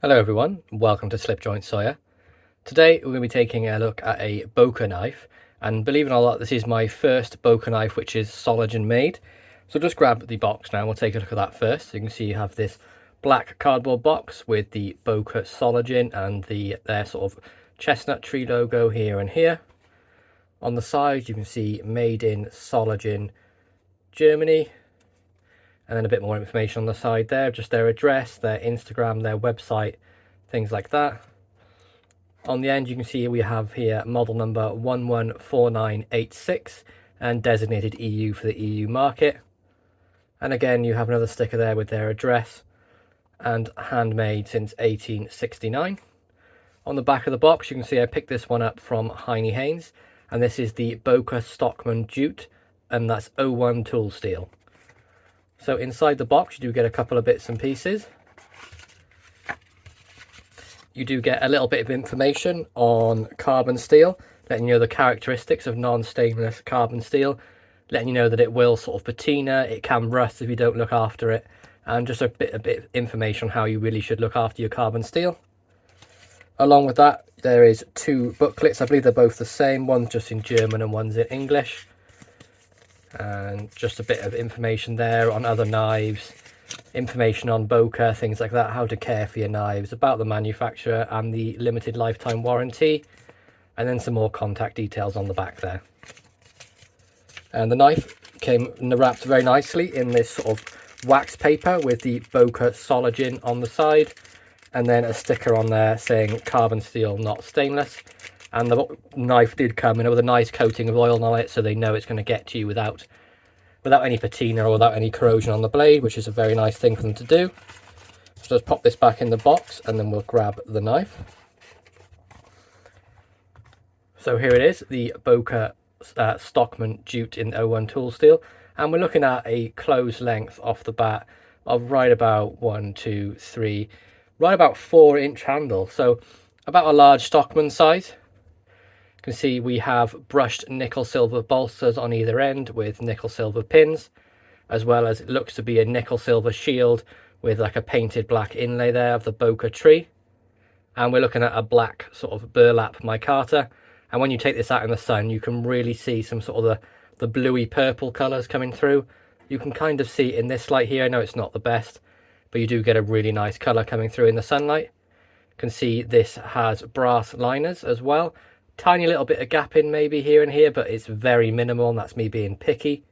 Hello everyone, welcome to Slipjoint Sawyer. Today we're going to be taking a look at a Boker knife, and believe it or not, this is my first Boker knife which is Soligen made. So just grab the box now and we'll take a look at that first. You can see you have this black cardboard box with the Boker Soligen and their sort of chestnut tree logo here and here. On the side you can see made in Soligen, Germany. And then a bit more information on the side there, just their address, their Instagram, their website, things like that. On the end you can see we have here model number 114986 and designated EU for the EU market. And again you have another sticker there with their address and handmade since 1869. On the back of the box you can see I picked this one up from Heine Haynes, and this is the Boker Stockman Jute, and that's 01 tool steel. So inside the box you do get a couple of bits and pieces. You do get a little bit of information on carbon steel, letting you know the characteristics of non-stainless carbon steel, letting you know that it will sort of patina, it can rust if you don't look after it, and just a bit of information on how you really should look after your carbon steel. Along with that there is two booklets. I believe they're both the same, one's just in German and one's in English. And just a bit of information there on other knives, information on Boker, things like that, how to care for your knives, about the manufacturer and the limited lifetime warranty, and then some more contact details on the back there. And the knife came wrapped very nicely in this sort of wax paper with the Boker Soligen on the side, and then a sticker on there saying carbon steel, not stainless. And the knife did come in with a nice coating of oil on it, so they know it's going to get to you without any patina or without any corrosion on the blade, which is a very nice thing for them to do. So just pop this back in the box and then we'll grab the knife. So here it is, the Boker Stockman Jute in 01 tool steel, and we're looking at a close length off the bat of right about 1, 2, 3, right about 4-inch handle, so about a large Stockman size. You can see we have brushed nickel silver bolsters on either end with nickel silver pins, as well as it looks to be a nickel silver shield with like a painted black inlay there of the Boker tree. And we're looking at a black sort of burlap micarta, and when you take this out in the sun you can really see some sort of the bluey purple colours coming through. You can kind of see in this light here, I know it's not the best, but you do get a really nice colour coming through in the sunlight. You can see this has brass liners as well. Tiny little bit of gapping maybe here and here, but it's very minimal, and that's me being picky.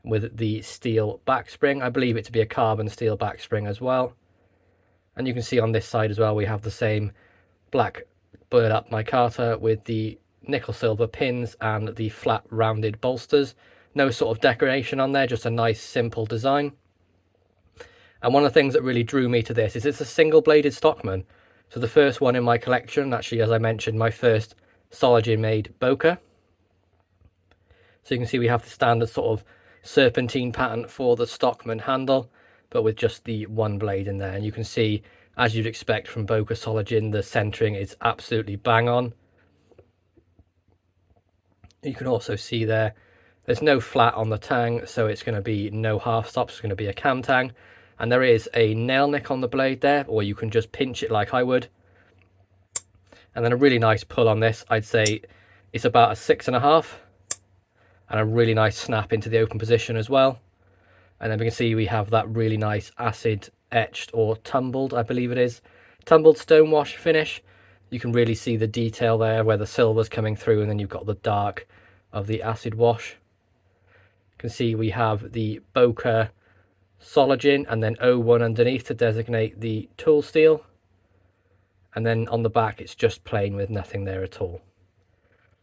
With the steel back spring, I believe it to be a carbon steel back spring as well. And you can see on this side as well we have the same black burlap micarta with the nickel silver pins and the flat rounded bolsters. No sort of decoration on there, just a nice simple design. And one of the things that really drew me to this is it's a single bladed Stockman. So the first one in my collection, actually, as I mentioned, my first Soligen made Boker. So you can see we have the standard sort of serpentine pattern for the Stockman handle, but with just the one blade in there. And you can see, as you'd expect from Boker Soligen, the centering is absolutely bang on. You can also see there's no flat on the tang, so it's going to be no half stops, it's going to be a cam tang. And there is a nail nick on the blade there, or you can just pinch it like I would. And then a really nice pull on this, I'd say it's about a 6.5, and a really nice snap into the open position as well. And then we can see we have that really nice acid etched or tumbled, I believe it is, tumbled stonewash finish. You can really see the detail there where the silver's coming through, and then you've got the dark of the acid wash. You can see we have the Boker Soligen and then 01 underneath to designate the tool steel, and then on the back it's just plain with nothing there at all.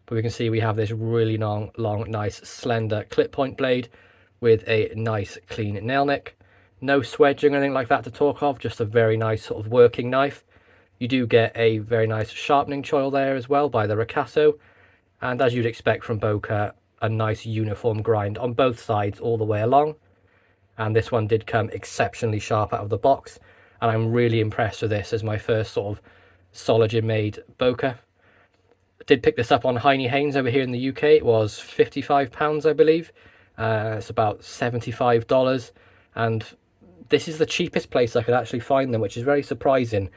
But we can see we have this really long nice slender clip point blade with a nice clean nail nick. No swedging or anything like that to talk of, just a very nice sort of working knife. You do get a very nice sharpening choil there as well by the Ricasso, and as you'd expect from Boker, a nice uniform grind on both sides all the way along. And this one did come exceptionally sharp out of the box, and I'm really impressed with this as my first sort of Soligen made Boker. I did pick this up on Heine Haynes over here in the UK. It was £55, I believe. It's about $75, and this is the cheapest place I could actually find them, which is very surprising.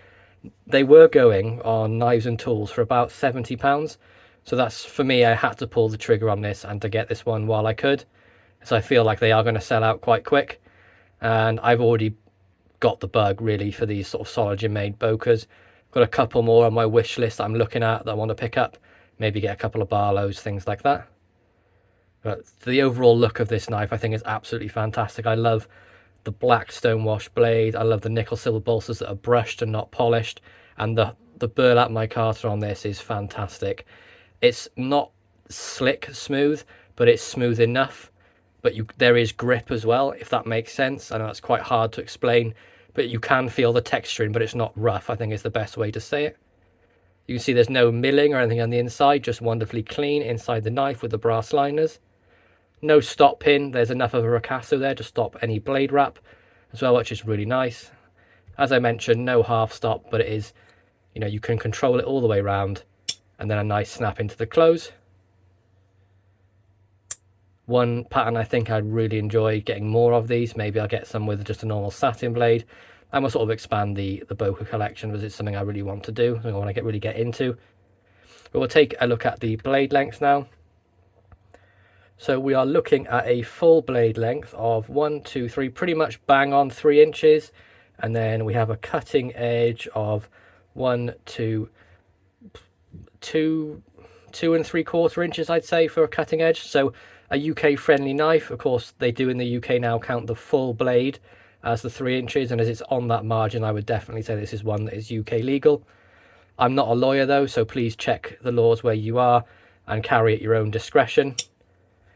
They were going on Knives and Tools for about £70. So that's, for me, I had to pull the trigger on this and to get this one while I could. So I feel like they are going to sell out quite quick. And I've already got the bug, really, for these sort of Solid-made Bokers. Got a couple more on my wish list that I'm looking at that I want to pick up. Maybe get a couple of Barlows, things like that. But the overall look of this knife, I think, is absolutely fantastic. I love the black stonewash blade. I love the nickel silver bolsters that are brushed and not polished. And the burlap micarta on this is fantastic. It's not slick smooth, but it's smooth enough. But there is grip as well, if that makes sense. I know that's quite hard to explain, but you can feel the texturing, but it's not rough, I think is the best way to say it. You can see there's no milling or anything on the inside, just wonderfully clean inside the knife with the brass liners. No stop pin, there's enough of a ricasso there to stop any blade wrap as well, which is really nice. As I mentioned, no half stop, but it is, you know, you can control it all the way around, and then a nice snap into the close. One pattern I think I'd really enjoy getting more of these. Maybe I'll get some with just a normal satin blade, and we'll sort of expand the Boker collection, because it's something I really want to do, something I want to really get into. But we'll take a look at the blade length now. So we are looking at a full blade length of 1, 2, 3, pretty much bang on 3 inches, and then we have a cutting edge of 1, 2, 2 3/4 inches, I'd say, for a cutting edge. So a UK friendly knife. Of course, they do in the UK now count the full blade as the 3 inches, and as it's on that margin, I would definitely say this is one that is UK legal. I'm not a lawyer though, so please check the laws where you are and carry at your own discretion.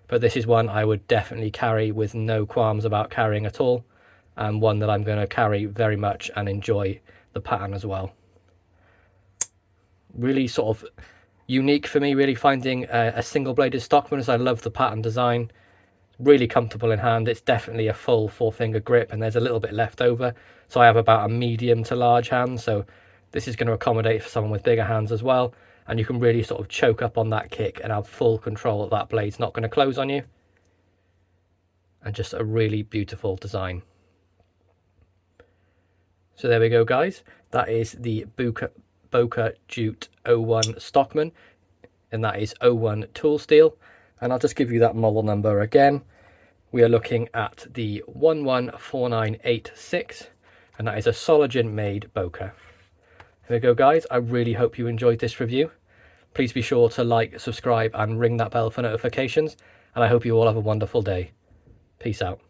But this is one I would definitely carry with no qualms about carrying at all, and one that I'm going to carry very much and enjoy the pattern as well. Really sort of unique for me, really, finding a single bladed Stockman, as I love the pattern design. Really comfortable in hand. It's definitely a full 4-finger grip, and there's a little bit left over, so I have about a medium to large hand, so this is going to accommodate for someone with bigger hands as well. And you can really sort of choke up on that kick and have full control that that blade's not going to close on you. And just a really beautiful design. So there we go, guys. That is the Boker Jute 01 Stockman, and that is 01 tool steel. And I'll just give you that model number again. We are looking at the 114986, and that is a Solid made Boker. There we go, guys. I really hope you enjoyed this review. Please be sure to like, subscribe, and ring that bell for notifications. And I hope you all have a wonderful day. Peace out.